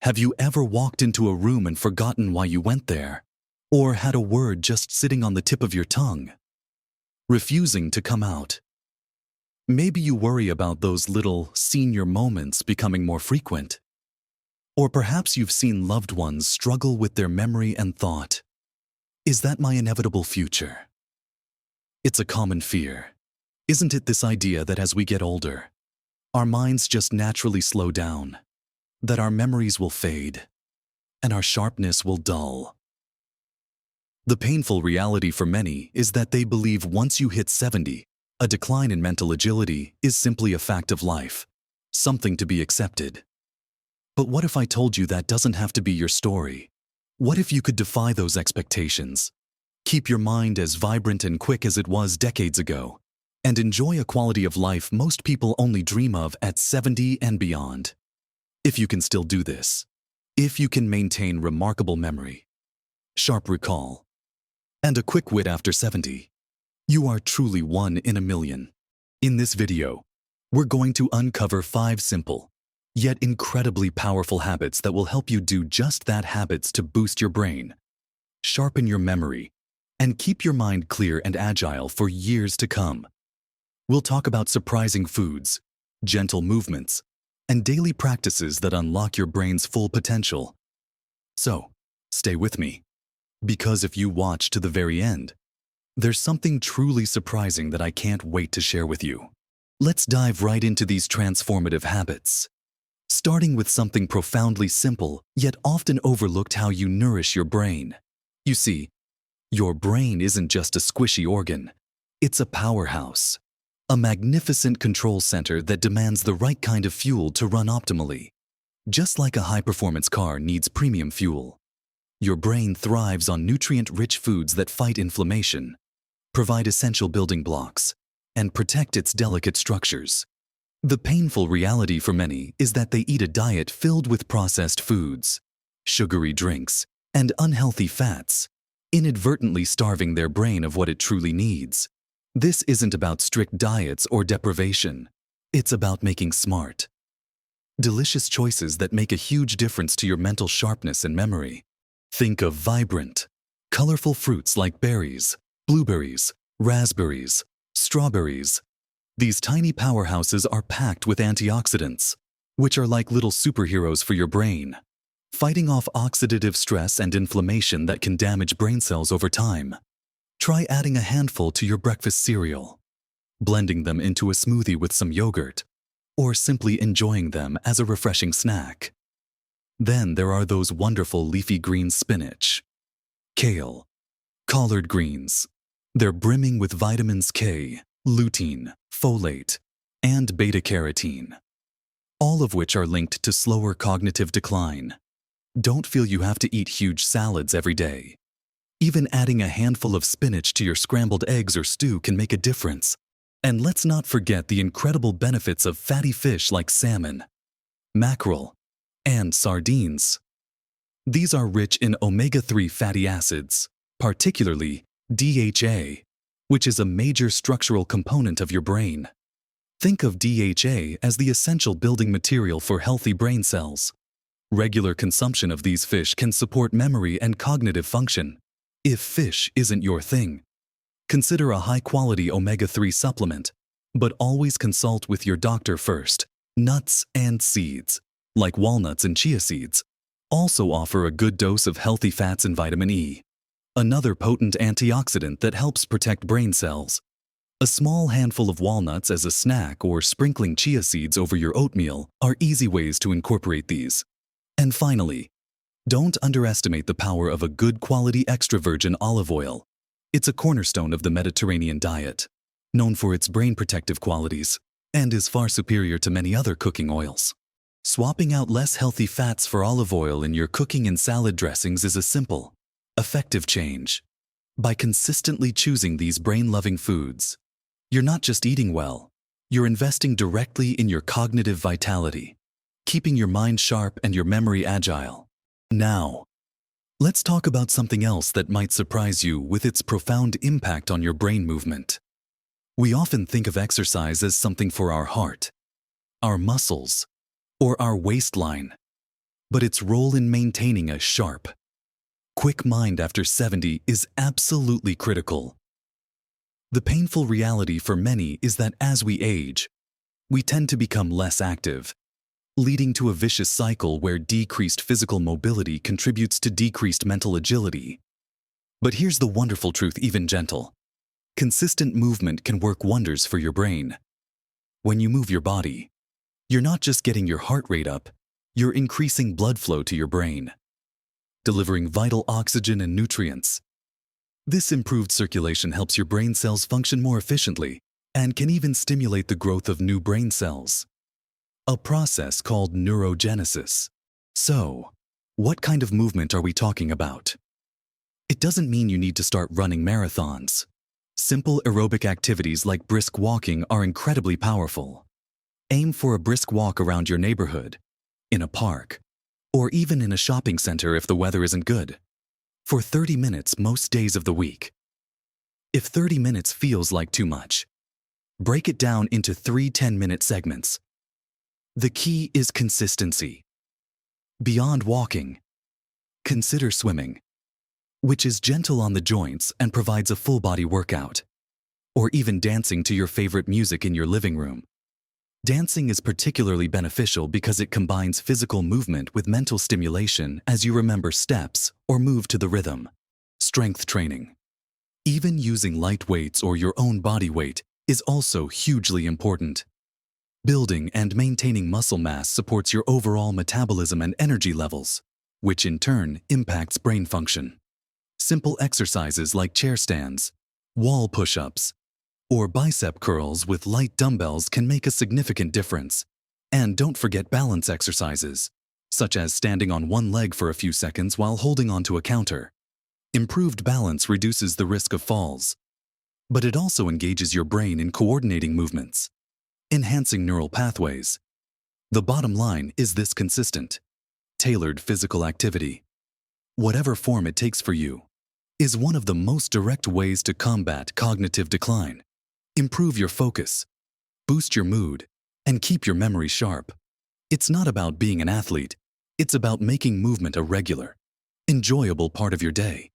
Have you ever walked into a room and forgotten why you went there? Or had a word just sitting on the tip of your tongue, refusing to come out? Maybe you worry about those little senior moments becoming more frequent. Or perhaps you've seen loved ones struggle with their memory and thought, "Is that my inevitable future?" It's a common fear. Isn't it, this idea that as we get older, our minds just naturally slow down, that our memories will fade, and our sharpness will dull? The painful reality for many is that they believe once you hit 70, a decline in mental agility is simply a fact of life, something to be accepted. But what if I told you that doesn't have to be your story? What if you could defy those expectations, keep your mind as vibrant and quick as it was decades ago, and enjoy a quality of life most people only dream of at 70 and beyond? If you can still do this, if you can maintain remarkable memory, sharp recall, and a quick wit after 70, you are truly one in a million. In this video, we're going to uncover 5 simple, yet incredibly powerful habits that will help you do just that, habits to boost your brain, sharpen your memory, and keep your mind clear and agile for years to come. We'll talk about surprising foods, gentle movements, and daily practices that unlock your brain's full potential. So, stay with me, because if you watch to the very end, there's something truly surprising that I can't wait to share with you. Let's dive right into these transformative habits, starting with something profoundly simple yet often overlooked: how you nourish your brain. You see, your brain isn't just a squishy organ. It's a powerhouse, a magnificent control center that demands the right kind of fuel to run optimally. Just like a high-performance car needs premium fuel, your brain thrives on nutrient-rich foods that fight inflammation, provide essential building blocks, and protect its delicate structures. The painful reality for many is that they eat a diet filled with processed foods, sugary drinks, and unhealthy fats, inadvertently starving their brain of what it truly needs. This isn't about strict diets or deprivation. It's about making smart, delicious choices that make a huge difference to your mental sharpness and memory. Think of vibrant, colorful fruits like berries, blueberries, raspberries, strawberries. These tiny powerhouses are packed with antioxidants, which are like little superheroes for your brain, fighting off oxidative stress and inflammation that can damage brain cells over time. Try adding a handful to your breakfast cereal, blending them into a smoothie with some yogurt, or simply enjoying them as a refreshing snack. Then there are those wonderful leafy greens: spinach, kale, collard greens. They're brimming with vitamins K, lutein, folate, and beta-carotene, all of which are linked to slower cognitive decline. Don't feel you have to eat huge salads every day. Even adding a handful of spinach to your scrambled eggs or stew can make a difference. And let's not forget the incredible benefits of fatty fish like salmon, mackerel, and sardines. These are rich in omega-3 fatty acids, particularly DHA, which is a major structural component of your brain. Think of DHA as the essential building material for healthy brain cells. Regular consumption of these fish can support memory and cognitive function. If fish isn't your thing, consider a high-quality omega-3 supplement, but always consult with your doctor first. Nuts and seeds, like walnuts and chia seeds, also offer a good dose of healthy fats and vitamin E, another potent antioxidant that helps protect brain cells. A small handful of walnuts as a snack or sprinkling chia seeds over your oatmeal are easy ways to incorporate these. And finally, don't underestimate the power of a good quality extra virgin olive oil. It's a cornerstone of the Mediterranean diet, known for its brain protective qualities, and is far superior to many other cooking oils. Swapping out less healthy fats for olive oil in your cooking and salad dressings is a simple, effective change. By consistently choosing these brain-loving foods, you're not just eating well, you're investing directly in your cognitive vitality, keeping your mind sharp and your memory agile. Now, let's talk about something else that might surprise you with its profound impact on your brain movement. We often think of exercise as something for our heart, our muscles, or our waistline. but its role in maintaining a sharp, quick mind after 70 is absolutely critical. The painful reality for many is that as we age, we tend to become less active, leading to a vicious cycle where decreased physical mobility contributes to decreased mental agility. But here's the wonderful truth, even gentle. Consistent movement can work wonders for your brain. When you move your body, you're not just getting your heart rate up, you're increasing blood flow to your brain, delivering vital oxygen and nutrients. This improved circulation helps your brain cells function more efficiently and can even stimulate the growth of new brain cells, a process called neurogenesis. So, what kind of movement are we talking about? It doesn't mean you need to start running marathons. Simple aerobic activities like brisk walking are incredibly powerful. Aim for a brisk walk around your neighborhood, in a park, or even in a shopping center if the weather isn't good, for 30 minutes most days of the week. If 30 minutes feels like too much, break it down into 3 10-minute segments. The key is consistency. Beyond walking, consider swimming, which is gentle on the joints and provides a full-body workout, or even dancing to your favorite music in your living room. Dancing is particularly beneficial because it combines physical movement with mental stimulation as you remember steps or move to the rhythm. Strength training. Even using light weights or your own body weight is also hugely important. Building and maintaining muscle mass supports your overall metabolism and energy levels, which in turn impacts brain function. Simple exercises like chair stands, wall push-ups, or bicep curls with light dumbbells can make a significant difference. And don't forget balance exercises, such as standing on one leg for a few seconds while holding onto a counter. Improved balance reduces the risk of falls, but it also engages your brain in coordinating movements, enhancing neural pathways. The bottom line is this: consistent, tailored physical activity, whatever form it takes for you, is one of the most direct ways to combat cognitive decline. Improve your focus, boost your mood, and keep your memory sharp. It's not about being an athlete, it's about making movement a regular, enjoyable part of your day.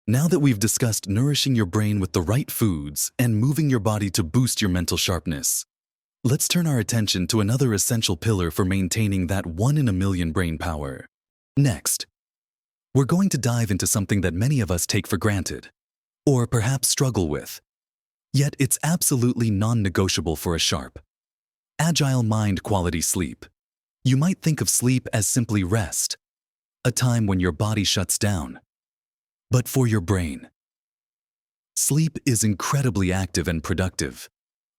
Now that we've discussed nourishing your brain with the right foods and moving your body to boost your mental sharpness, let's turn our attention to another essential pillar for maintaining that 1 in a million brain power. Next, we're going to dive into something that many of us take for granted, or perhaps struggle with. Yet it's absolutely non-negotiable for a sharp, agile mind: quality sleep. You might think of sleep as simply rest, a time when your body shuts down. But for your brain, sleep is incredibly active and productive.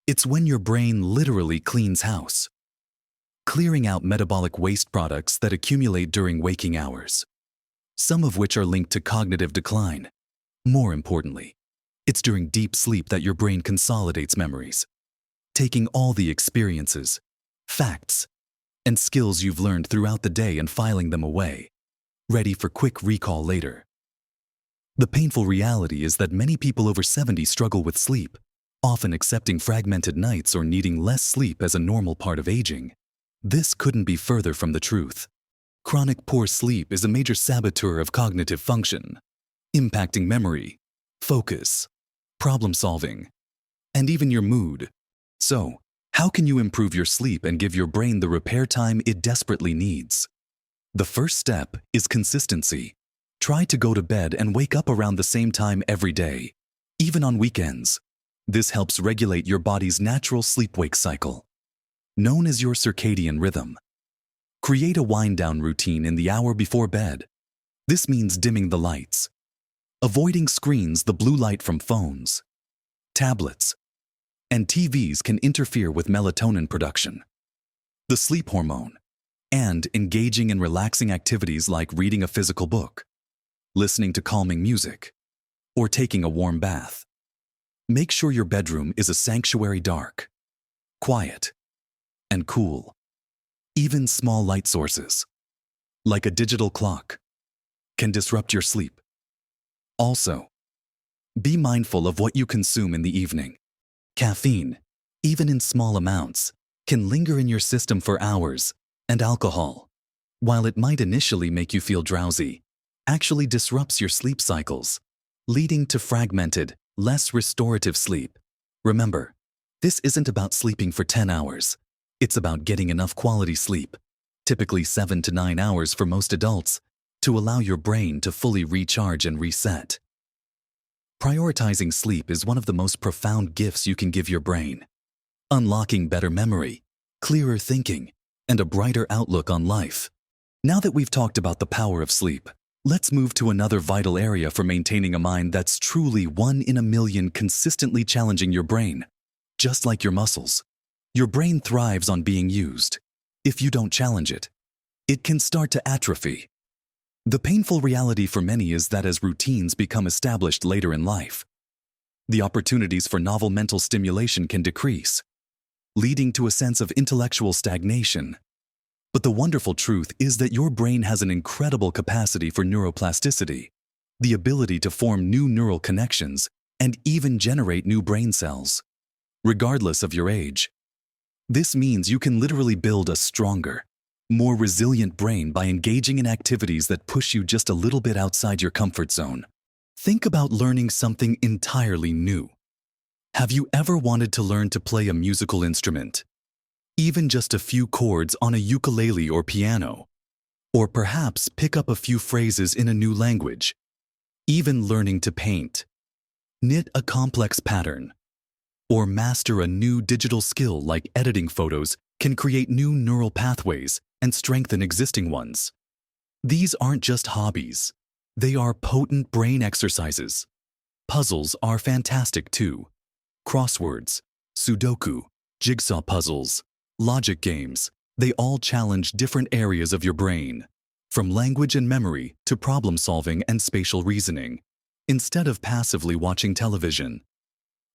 It's when your brain literally cleans house, clearing out metabolic waste products that accumulate during waking hours, some of which are linked to cognitive decline. More importantly, it's during deep sleep that your brain consolidates memories, taking all the experiences, facts, and skills you've learned throughout the day and filing them away, ready for quick recall later. The painful reality is that many people over 70 struggle with sleep, often accepting fragmented nights or needing less sleep as a normal part of aging. This couldn't be further from the truth. Chronic poor sleep is a major saboteur of cognitive function, impacting memory, focus, problem solving, and even your mood. So, how can you improve your sleep and give your brain the repair time it desperately needs? The first step is consistency. Try to go to bed and wake up around the same time every day, even on weekends. This helps regulate your body's natural sleep-wake cycle, known as your circadian rhythm. Create a wind-down routine in the hour before bed. This means dimming the lights, avoiding screens. The blue light from phones, tablets, and TVs can interfere with melatonin production, the sleep hormone, and engaging in relaxing activities like reading a physical book, listening to calming music, or taking a warm bath. Make sure your bedroom is a sanctuary: dark, quiet, and cool. Even small light sources, like a digital clock, can disrupt your sleep. Also, be mindful of what you consume in the evening. Caffeine, even in small amounts, can linger in your system for hours, and alcohol, while it might initially make you feel drowsy, actually disrupts your sleep cycles, leading to fragmented, less restorative sleep. Remember, this isn't about sleeping for 10 hours. It's about getting enough quality sleep, typically 7 to 9 hours for most adults, to allow your brain to fully recharge and reset. Prioritizing sleep is one of the most profound gifts you can give your brain, unlocking better memory, clearer thinking, and a brighter outlook on life. Now that we've talked about the power of sleep, let's move to another vital area for maintaining a mind that's truly 1 in a million, consistently challenging your brain. Just like your muscles, your brain thrives on being used. If you don't challenge it, it can start to atrophy. The painful reality for many is that as routines become established later in life, the opportunities for novel mental stimulation can decrease, leading to a sense of intellectual stagnation. But the wonderful truth is that your brain has an incredible capacity for neuroplasticity, the ability to form new neural connections and even generate new brain cells, regardless of your age. This means you can literally build a stronger, more resilient brain by engaging in activities that push you just a little bit outside your comfort zone. Think about learning something entirely new. Have you ever wanted to learn to play a musical instrument? Even just a few chords on a ukulele or piano? Or perhaps pick up a few phrases in a new language? Even learning to paint, knit a complex pattern, or master a new digital skill like editing photos can create new neural pathways and strengthen existing ones. These aren't just hobbies. They are potent brain exercises. Puzzles are fantastic too. Crosswords, Sudoku, jigsaw puzzles, logic games, they all challenge different areas of your brain, from language and memory to problem solving and spatial reasoning. Instead of passively watching television,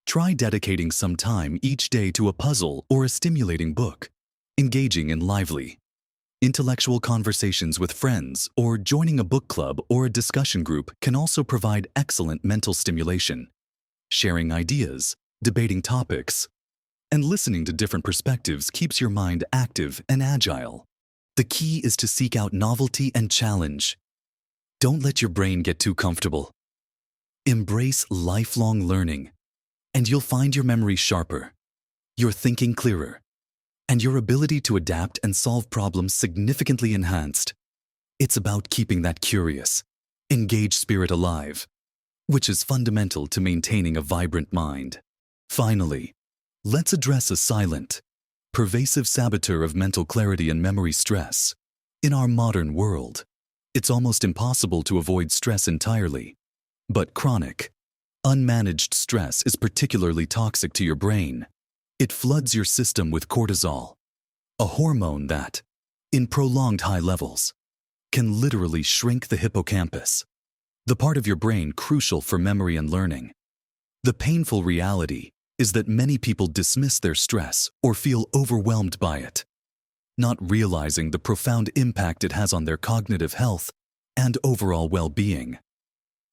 try dedicating some time each day to a puzzle or a stimulating book, engaging in lively, intellectual conversations with friends or joining a book club or a discussion group can also provide excellent mental stimulation. Sharing ideas, debating topics, and listening to different perspectives keeps your mind active and agile. The key is to seek out novelty and challenge. Don't let your brain get too comfortable. Embrace lifelong learning, and you'll find your memory sharper, your thinking clearer, and your ability to adapt and solve problems significantly enhanced. It's about keeping that curious, engaged spirit alive, which is fundamental to maintaining a vibrant mind. Finally, let's address a silent, pervasive saboteur of mental clarity and memory: stress. In our modern world, it's almost impossible to avoid stress entirely. But chronic, unmanaged stress is particularly toxic to your brain. It floods your system with cortisol, a hormone that, in prolonged high levels, can literally shrink the hippocampus, the part of your brain crucial for memory and learning. The painful reality is that many people dismiss their stress or feel overwhelmed by it, not realizing the profound impact it has on their cognitive health and overall well-being.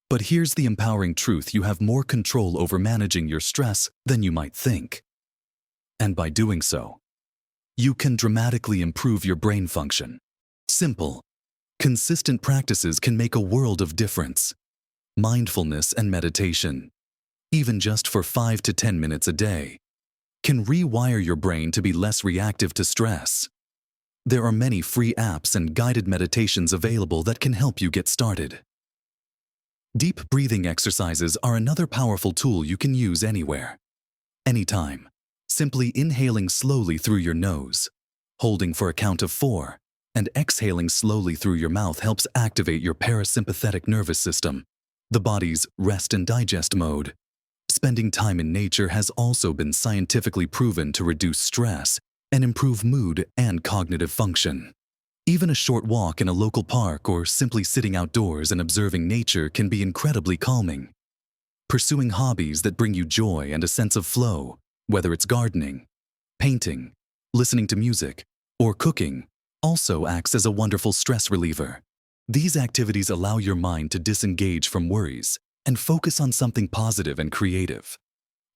But here's the empowering truth: you have more control over managing your stress than you might think. And by doing so, you can dramatically improve your brain function. Simple, consistent practices can make a world of difference. Mindfulness and meditation, even just for 5 to 10 minutes a day, can rewire your brain to be less reactive to stress. There are many free apps and guided meditations available that can help you get started. Deep breathing exercises are another powerful tool you can use anywhere, anytime. Simply inhaling slowly through your nose, holding for a count of 4, and exhaling slowly through your mouth helps activate your parasympathetic nervous system, the body's rest and digest mode. Spending time in nature has also been scientifically proven to reduce stress and improve mood and cognitive function. Even a short walk in a local park or simply sitting outdoors and observing nature can be incredibly calming. Pursuing hobbies that bring you joy and a sense of flow, whether it's gardening, painting, listening to music, or cooking, also acts as a wonderful stress reliever. These activities allow your mind to disengage from worries and focus on something positive and creative.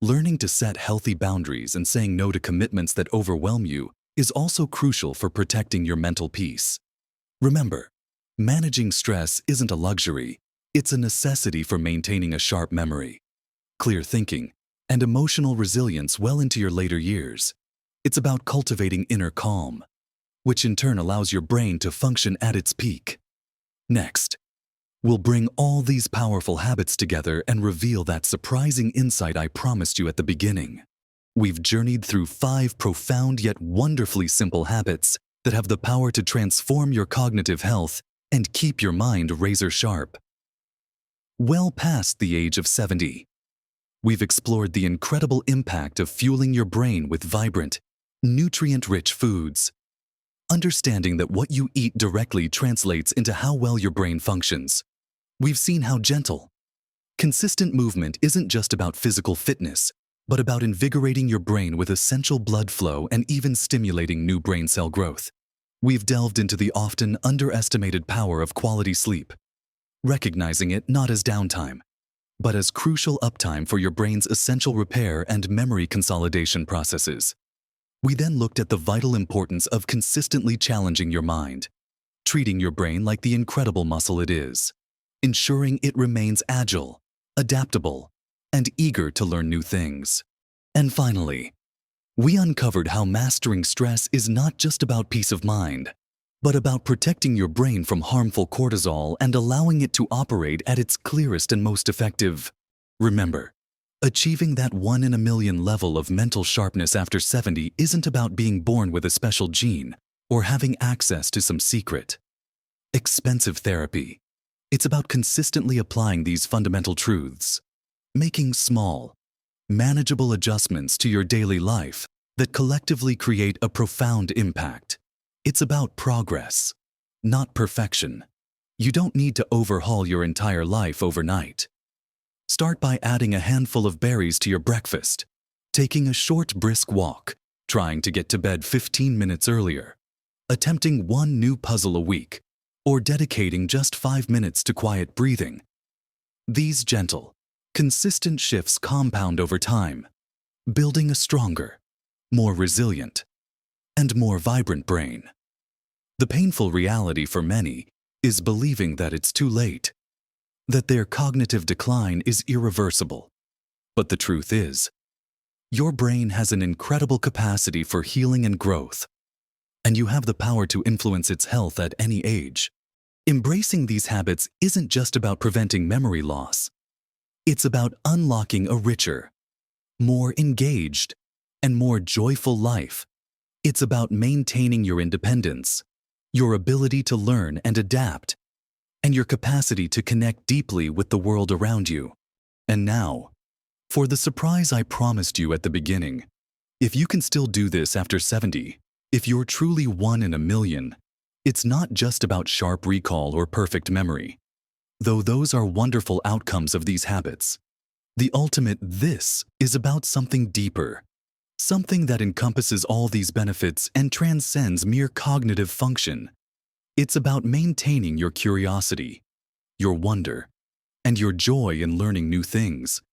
Learning to set healthy boundaries and saying no to commitments that overwhelm you is also crucial for protecting your mental peace. Remember, managing stress isn't a luxury, it's a necessity for maintaining a sharp memory, clear thinking, and emotional resilience well into your later years. It's about cultivating inner calm, which in turn allows your brain to function at its peak. Next, we'll bring all these powerful habits together and reveal that surprising insight I promised you at the beginning. We've journeyed through 5 profound yet wonderfully simple habits that have the power to transform your cognitive health and keep your mind razor sharp. Well past the age of 70, we've explored the incredible impact of fueling your brain with vibrant, nutrient-rich foods. Understanding that what you eat directly translates into how well your brain functions. We've seen how gentle, consistent movement isn't just about physical fitness, but about invigorating your brain with essential blood flow and even stimulating new brain cell growth. We've delved into the often underestimated power of quality sleep, recognizing it not as downtime, but as crucial uptime for your brain's essential repair and memory consolidation processes. We then looked at the vital importance of consistently challenging your mind, treating your brain like the incredible muscle it is, ensuring it remains agile, adaptable, and eager to learn new things. And finally, we uncovered how mastering stress is not just about peace of mind, but about protecting your brain from harmful cortisol and allowing it to operate at its clearest and most effective. Remember, achieving that 1 in a million level of mental sharpness after 70 isn't about being born with a special gene or having access to some secret, expensive therapy. It's about consistently applying these fundamental truths, making small, manageable adjustments to your daily life that collectively create a profound impact. It's about progress, not perfection. You don't need to overhaul your entire life overnight. Start by adding a handful of berries to your breakfast, taking a short brisk walk, trying to get to bed 15 minutes earlier, attempting 1 new puzzle a week, or dedicating just 5 minutes to quiet breathing. These gentle, consistent shifts compound over time, building a stronger, more resilient, and more vibrant brain. The painful reality for many is believing that it's too late, that their cognitive decline is irreversible. But the truth is, your brain has an incredible capacity for healing and growth, and you have the power to influence its health at any age. Embracing these habits isn't just about preventing memory loss. It's about unlocking a richer, more engaged, and more joyful life. It's about maintaining your independence, your ability to learn and adapt, and your capacity to connect deeply with the world around you. And now, for the surprise I promised you at the beginning. If you can still do this after 70, if you're truly 1 in a million, it's not just about sharp recall or perfect memory. Though those are wonderful outcomes of these habits, the ultimate this is about something deeper, something that encompasses all these benefits and transcends mere cognitive function. It's about maintaining your curiosity, your wonder, and your joy in learning new things.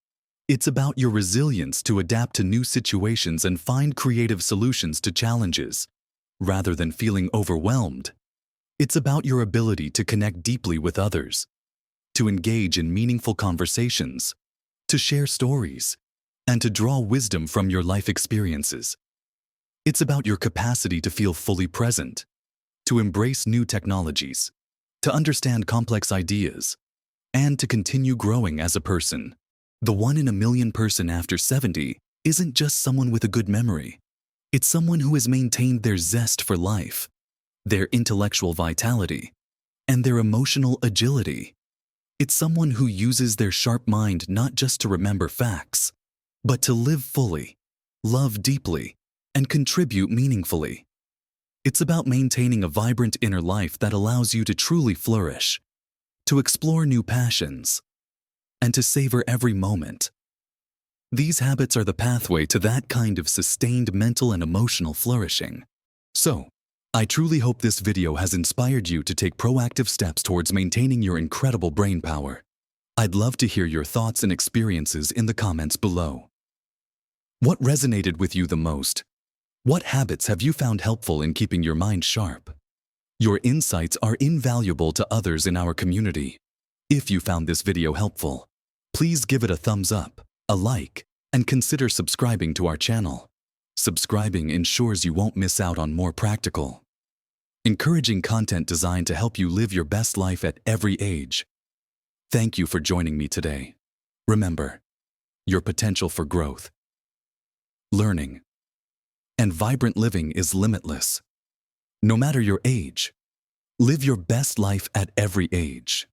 It's about your resilience to adapt to new situations and find creative solutions to challenges, rather than feeling overwhelmed. It's about your ability to connect deeply with others, to engage in meaningful conversations, to share stories, and to draw wisdom from your life experiences. It's about your capacity to feel fully present, to embrace new technologies, to understand complex ideas, and to continue growing as a person. The 1 in a million person after 70 isn't just someone with a good memory. It's someone who has maintained their zest for life, their intellectual vitality, and their emotional agility. It's someone who uses their sharp mind not just to remember facts, but to live fully, love deeply, and contribute meaningfully. It's about maintaining a vibrant inner life that allows you to truly flourish, to explore new passions, and to savor every moment. These habits are the pathway to that kind of sustained mental and emotional flourishing. So, I truly hope this video has inspired you to take proactive steps towards maintaining your incredible brain power. I'd love to hear your thoughts and experiences in the comments below. What resonated with you the most? What habits have you found helpful in keeping your mind sharp? Your insights are invaluable to others in our community. If you found this video helpful, please give it a thumbs up, a like, and consider subscribing to our channel. Subscribing ensures you won't miss out on more practical, encouraging content designed to help you live your best life at every age. Thank you for joining me today. Remember, your potential for growth, learning, and vibrant living is limitless. No matter your age, live your best life at every age.